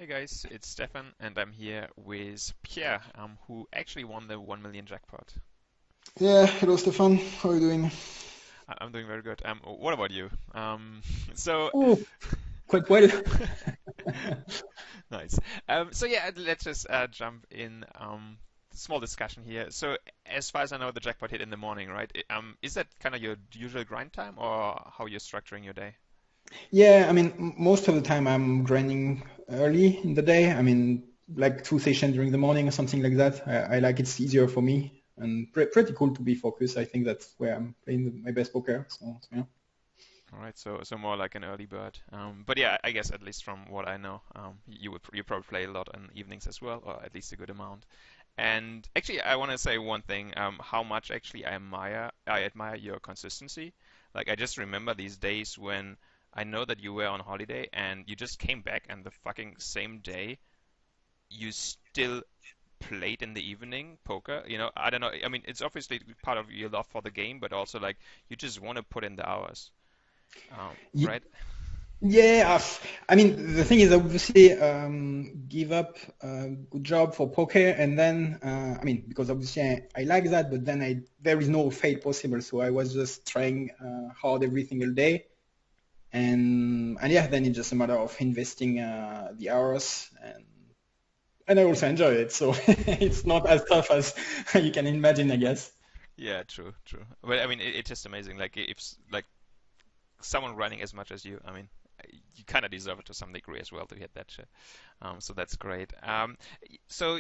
guys, it's Stefan, and I'm here with Pierre, who actually won the 1 million jackpot. Yeah, hello Stefan, how are you doing? I'm doing very good. What about you? So Oh, quite well. nice. So yeah, let's just jump in. Small discussion here. So as far as I know, the jackpot hit in the morning, right? Is that kind of your usual grind time, or how you're structuring your day? Yeah, most of the time I'm grinding early in the day. Like two sessions during the morning or something like that. I like it's easier for me and pretty cool to be focused. I think that's where I'm playing my best poker. So yeah. All right, so more like an early bird. But yeah, I guess at least from what I know, you probably play a lot in evenings as well, or at least a good amount. And actually, I want to say one thing, how much actually I admire your consistency. Like I just remember these days when I know that you were on holiday and you just came back and the fucking same day you still played in the evening poker. I don't know. I mean, it's obviously part of your love for the game, but also like you just want to put in the hours, Ye- right? Yeah, the thing is obviously give up a good job for poker and then because obviously I like that, but then there is no fail possible. So I was just trying hard every single day. And yeah, then it's just a matter of investing the hours, and I also enjoy it. So it's not as tough as you can imagine, I guess. Yeah, true, true. But I mean, it's just amazing. Like like someone running as much as you, I mean, you kind of deserve it to some degree as well to hit that shit. So that's great. So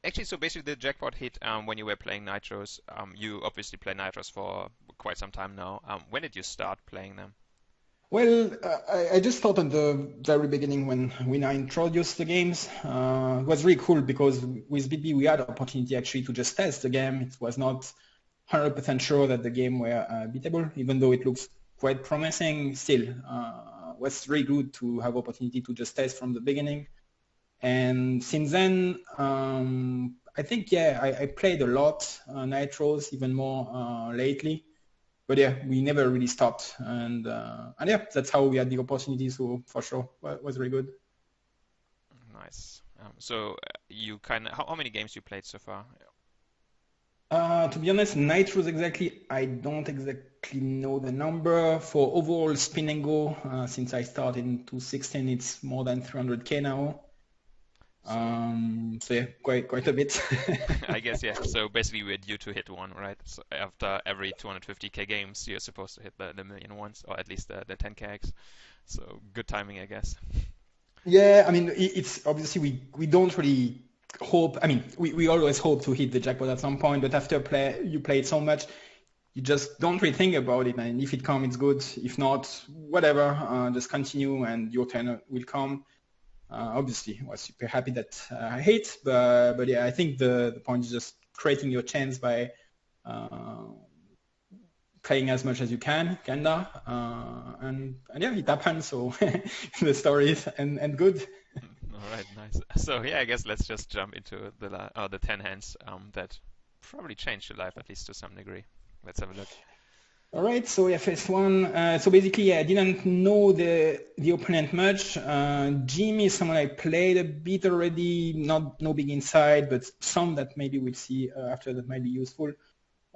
actually, so basically the jackpot hit when you were playing Nitros. You obviously play Nitros for quite some time now. When did you start playing them? Well, I just thought at the very beginning when I introduced the games, it was really cool because with BB we had opportunity actually to just test the game. It was not 100% sure that the game were beatable, even though it looks quite promising. Still, was really good to have opportunity to just test from the beginning. And since then, I think yeah, I played a lot Nitros, even more lately. But yeah, we never really stopped, and yeah, that's how we had the opportunity. So for sure, was really good. Nice. So you kind of how many games you played so far? To be honest, Nitros exactly, I don't exactly know the number. For overall spin and go, since I started in 2016, it's more than 300K now. So So yeah, quite a bit. I guess yeah. So basically we're due to hit one, right? So after every 250k games, you're supposed to hit the million once, or at least the 10k. So good timing, I guess. Yeah, it's obviously we don't really hope. We always hope to hit the jackpot at some point, but after you play it so much, you just don't really think about it. And if it comes, it's good. If not, whatever, just continue and your turn will come. Obviously, I was super happy that I hit, but yeah, I think the point is just creating your chance by uh, playing as much as you can, kinda, and yeah, it happens. So the story is and good. All right, nice. So yeah, I guess let's just jump into the 10 hands that probably changed your life at least to some degree. Let's have a look. All right, so yeah, first one. So basically, yeah, I didn't know the opponent much. Jim is someone I played a bit already, not no big insight, but some that maybe we'll see after that might be useful.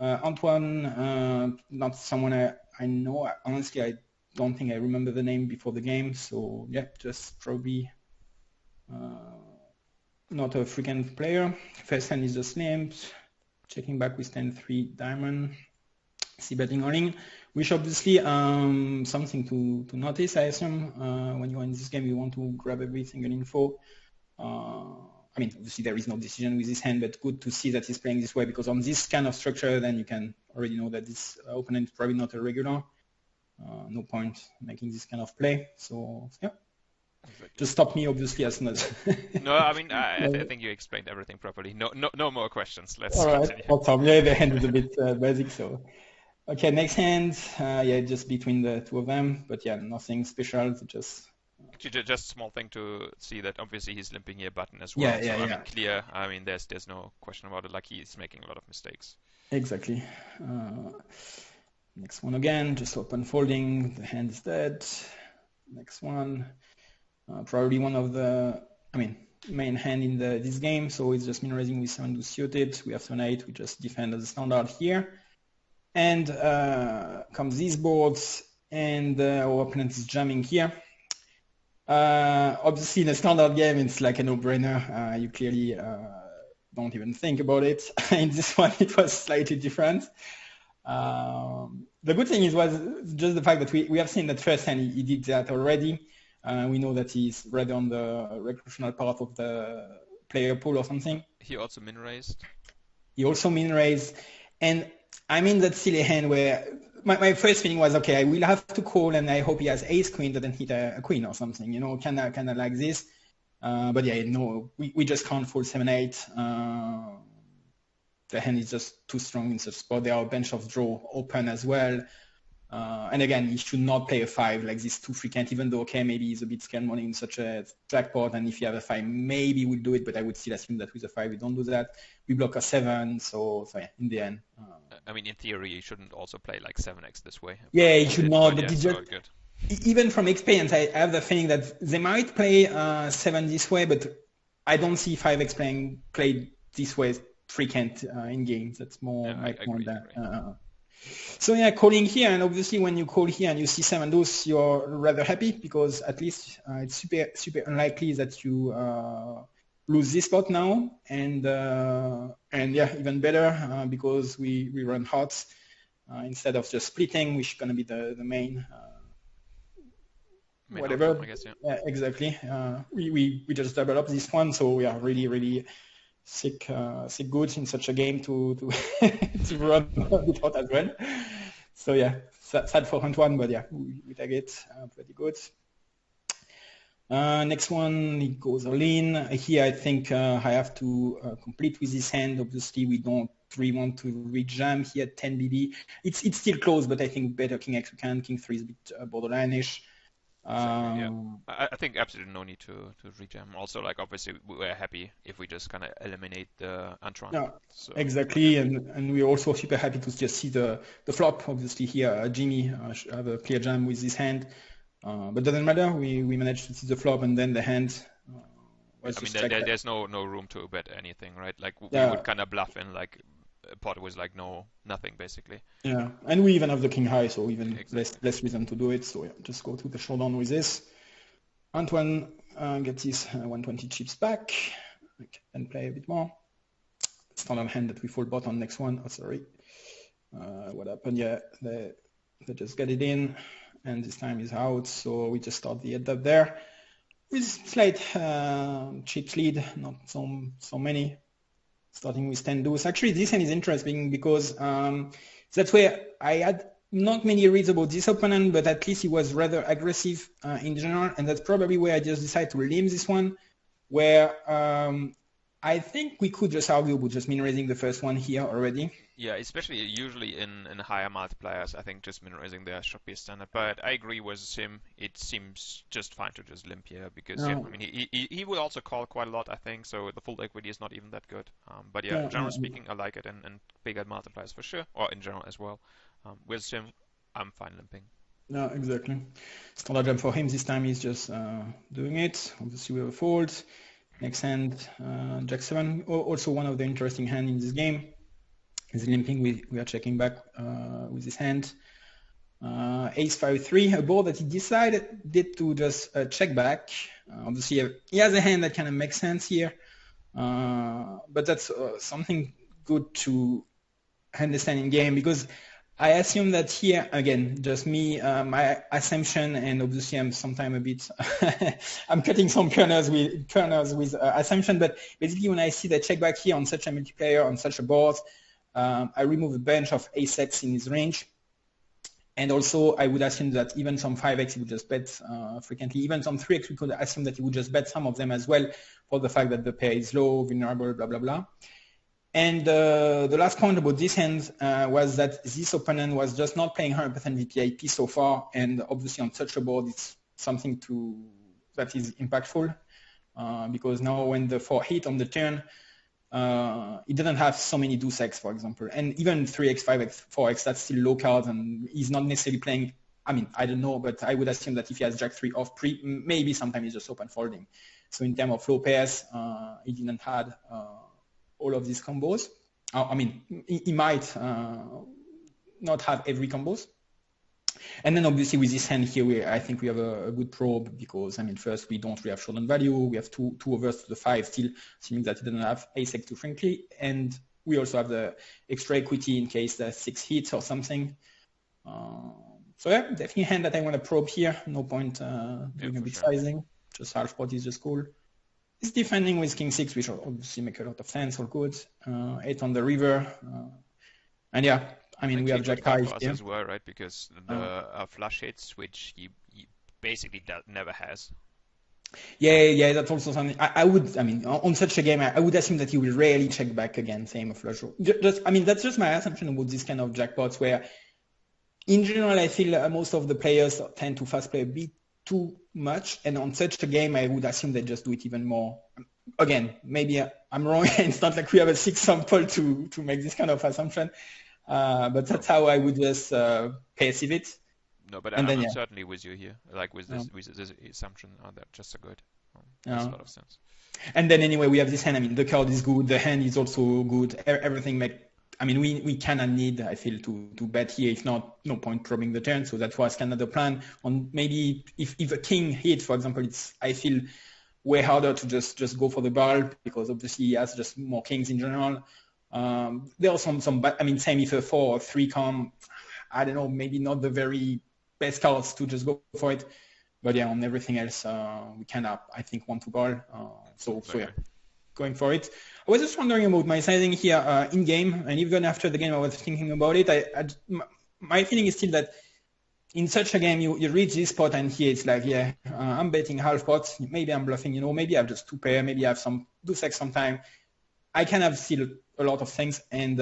Antoine, not someone I know. Honestly, I don't think I remember the name before the game. So yeah, just probably not a frequent player. First hand is just named. Checking back with 10-3 diamond. See betting all in, which obviously something to notice. I assume when you're in this game, you want to grab every single info. Obviously there is no decision with this hand, but good to see that he's playing this way because on this kind of structure, then you can already know that this opponent is probably not a regular. No point making this kind of play. So yeah, Exactly. just stop me obviously as soon as. No, I mean I think you explained everything properly. No, no, no more questions. Let's All right, continue. awesome. Yeah, the hand is a bit basic, so. Okay, next hand, yeah, just between the two of them, but yeah, nothing special, just Actually, just a small thing to see that obviously he's limping here button as yeah, well. yeah, So I mean yeah, clear. I mean there's no question about it. Like he's making a lot of mistakes. exactly. Next one again, just open folding, the hand is dead. Next one, probably one of the main hand in this game. So it's just min raising with 7 deuce suited. We have 7-8. We just defend as a standard here. And comes these boards, and our opponent is jamming here. Obviously, in a standard game, it's like a no-brainer. You clearly don't even think about it. In this one, it was slightly different. The good thing was just the fact that we have seen that first hand he did that already. We know that he's rather on the recreational part of the player pool or something. He also min raised. And I mean, that's still a hand where my first feeling was, okay, I will have to call, and I hope he has ace queen, doesn't hit a queen or something, kind of like this. But yeah, no, we just can't fold 7-8. The hand is just too strong in such spot. There are a bunch of draw open as well. And again, he should not play a 5 like this too frequent, even though, okay, maybe he's a bit scared money in such a jackpot, and if you have a 5, maybe we'll do it, but I would still assume that with a 5, we don't do that. We block a 7, so yeah, in the end. I mean, in theory, you shouldn't also play like 7x this way. Yeah, he should not, but yeah, it's just good. Even from experience, I have the feeling that they might play 7 this way, but I don't see 5x played this way frequent in games. That's more my point there. So yeah, calling here, and obviously when you call here and you see 7 deuce, you're rather happy, because at least it's super unlikely that you lose this spot now, and yeah, even better because we run hearts instead of just splitting, which is gonna be the main whatever. Outcome, I guess, yeah. Exactly. We just double up this one, so we are really sick good in such a game to to run a bit hot as well. So yeah, sad for hunt one, but yeah, we take it pretty good. Next one, it goes all in. Here I think I have to complete with this hand. Obviously we don't really want to re-jam here at 10 BB. It's still close, but I think better king x we can. King 3 is a bit borderline-ish. Yeah. I think absolutely no need to rejam. Also, like, obviously we're happy if we just kind of eliminate the Antron. Yeah, so, exactly, and we're also super happy to just see the flop. Obviously here Jimmy have a clear jam with this hand, but doesn't matter. We managed to see the flop, and then the hand was there's no room to bet anything, right? Like we would kind of bluff in like a pot with like nothing basically. Yeah, and we even have the king high, so even less reason to do it. So yeah, just go to the showdown with this. Antoine gets his 120 chips back and play a bit more. Standard hand that we fold bot on next one. Oh, sorry. What happened? Yeah, they just get it in, and this time is out. So we just start the head up there with slight chips lead, not so many. Starting with 10 deuce. Actually, this hand is interesting because that's where I had not many reads about this opponent, but at least he was rather aggressive in general, and that's probably where I just decided to limb this one, where I think we could just argue about just min raising the first one here already. Yeah, especially usually in higher multipliers, I think just min raising there should be a standard. But I agree with him. It seems just fine to just limp here because yeah, I mean he will also call quite a lot, I think. So the full equity is not even that good. But yeah, generally speaking, I like it, and bigger multipliers for sure, or in general as well. With him, I'm fine limping. Yeah, exactly. Standard jump for him this time is just doing it. Obviously we have a fold. Next hand, Jack 7, also one of the interesting hand in this game. Is limping, we are checking back with this hand. Ace 5-3, a board that he decided to just check back. Obviously he has a hand that kind of makes sense here, but that's something good to understand in game, because I assume that here, again, just me, my assumption, and obviously I'm sometimes a bit, I'm cutting some corners with assumption, but basically when I see the check back here on such a multiplayer, on such a board, I remove a bunch of ace-x in his range. And also I would assume that even some 5x he would just bet frequently, even some 3x we could assume that he would just bet some of them as well, for the fact that the pair is low, vulnerable, blah, blah, blah. And the last point about this hand was that this opponent was just not playing 100% VPIP so far, and obviously on such a board it's something that is impactful, because now when the 4 hit on the turn, it doesn't have so many deuce x, for example, and even 3x, 5x, 4x, that's still low cards, and he's not necessarily playing I mean, I don't know, but I would assume that if he has Jack 3 off pre, maybe sometimes he's just open folding. So in terms of low pairs, he didn't have all of these combos. I mean, he might not have every combos. And then obviously with this hand here, I think we have a good probe because, I mean, first, we don't really have showdown value. We have two overs to the 5 still, assuming that it doesn't have ace-x too frankly. And we also have the extra equity in case the 6 hits or something. So yeah, definitely a hand that I want to probe here. No point doing a big sizing. Just half pot is just cool. It's defending with king 6, which obviously make a lot of sense, all good. 8 on the river. And yeah, I mean, we have Jack 5 here as well, right? Because the flush hits, which he basically never has. Yeah, that's also something I mean, on such a game, I would assume that he will rarely check back again, same flush draw. I mean, that's just my assumption about this kind of jackpots where, in general, I feel most of the players tend to fast play a bit too much. And on such a game, I would assume they just do it even more. Again, maybe I'm wrong. It's not like we have a 6 sample to make this kind of assumption. But that's how I would just perceive it. No, but I'm certainly with you here. Like with this assumption, that just a good. Makes a lot of sense. And then anyway, we have this hand. I mean, the card is good. The hand is also good. Everything I mean, we kind of need, I feel, to bet here. If not, no point probing the turn. So that was kind of the plan. On maybe if a king hit, for example, it's, I feel, way harder to just go for the barrel because obviously he has just more kings in general. There are some, I mean, same if a 4 or 3 come, I don't know, maybe not the very best cards to just go for it. But yeah, on everything else, we kind of, I think, want to barrel. So yeah, going for it. I was just wondering about my sizing here in game, and even after the game, I was thinking about it. My feeling is still that in such a game, you reach this spot, and here it's like, yeah, I'm betting half pot. Maybe I'm bluffing, maybe I have just 2 pair, maybe I have some deuce X sometime. I can have still a lot of things, and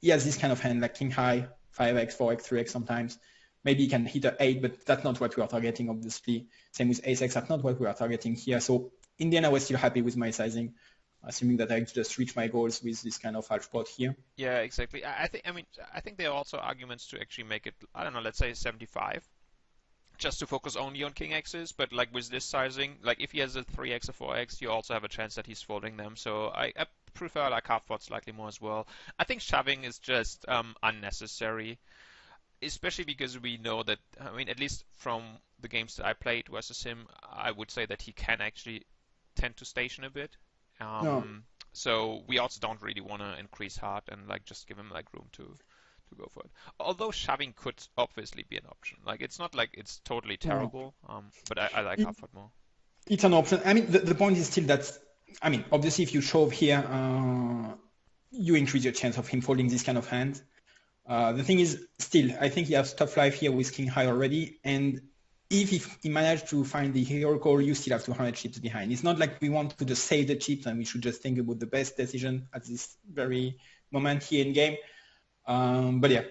he has this kind of hand like king high, 5x, 4x, 3x sometimes. Maybe he can hit an 8, but that's not what we are targeting, obviously. Same with ace-x, that's not what we are targeting here. So in the end, I was still happy with my sizing, assuming that I just reach my goals with this kind of half pot here. Yeah, exactly. I think there are also arguments to actually make it, I don't know, let's say 75, just to focus only on king x's. But like with this sizing, like if he has a 3x or 4x, you also have a chance that he's folding them. So I prefer like half pot slightly more as well. I think shoving is just unnecessary, especially because we know that, I mean, at least from the games that I played versus him, I would say that he can actually tend to station a bit. So we also don't really want to increase hard and like just give him like room to go for it. Although shoving could obviously be an option. Like it's not like it's totally terrible, but I like half pot more. It's an option. I mean, the point is still that, I mean, obviously if you shove here, you increase your chance of him folding this kind of hand. The thing is, still, I think he has tough life here with king high already, and if he managed to find the hero call, you still have 200 chips behind. It's not like we want to just save the chips and we should just think about the best decision at this very moment here in game. But yeah,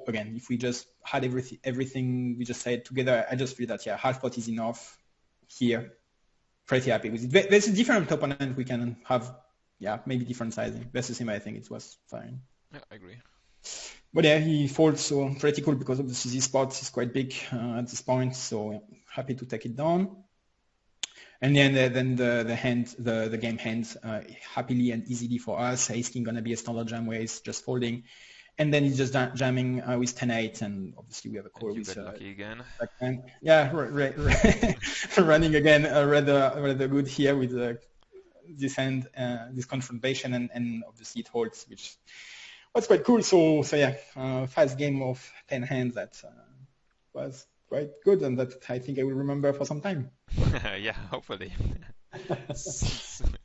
again, if we just had everything we just said together, I just feel that, yeah, half pot is enough here. Pretty happy with it. There's a different opponent we can have, yeah, maybe different sizing. Versus him, I think it was fine. Yeah, I agree. But yeah, he folds, so pretty cool because obviously this spot is quite big at this point, so happy to take it down. And then the game hands happily and easily for us. Ace king gonna be a standard jam where it's just folding, and then he's just jamming with 10-8, and obviously we have a call with lucky again. Yeah, running again rather good here with this hand, this confrontation, and obviously it holds, which was quite cool. So yeah, fast game of 10 hands that was quite good, and that I think I will remember for some time. Yeah, hopefully.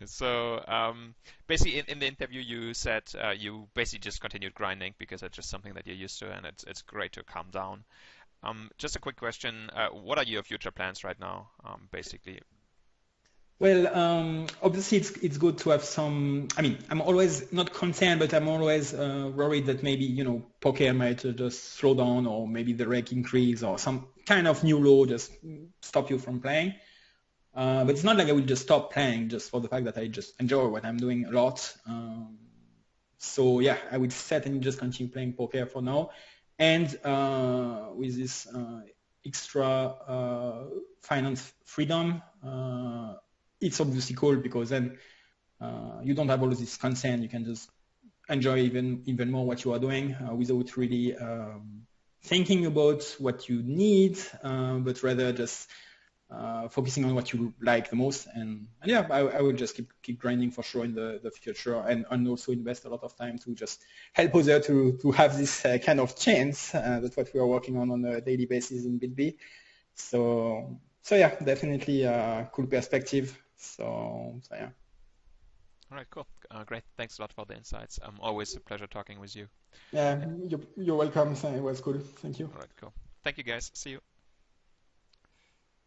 So basically in the interview you said you basically just continued grinding because it's just something that you're used to, and it's great to calm down. Just a quick question, what are your future plans right now, basically? Well, obviously it's good to have some, I mean, I'm always not concerned, but I'm always worried that maybe, poker might just slow down, or maybe the rake increase, or some kind of new law just stop you from playing. But it's not like I will just stop playing just for the fact that I just enjoy what I'm doing a lot. So yeah, I would certainly just continue playing poker for now. And with this extra finance freedom, it's obviously cool because then you don't have all of this concern. You can just enjoy even more what you are doing without really thinking about what you need, but rather just focusing on what you like the most. And yeah, I will just keep grinding for sure in the future, and also invest a lot of time to just help others to have this kind of chance. That's what we are working on a daily basis in BitB. So yeah, definitely a cool perspective. So yeah. All right, cool. Great. Thanks a lot for the insights. Always a pleasure talking with you. Yeah, you're welcome. It was cool. Thank you. All right, cool. Thank you, guys. See you.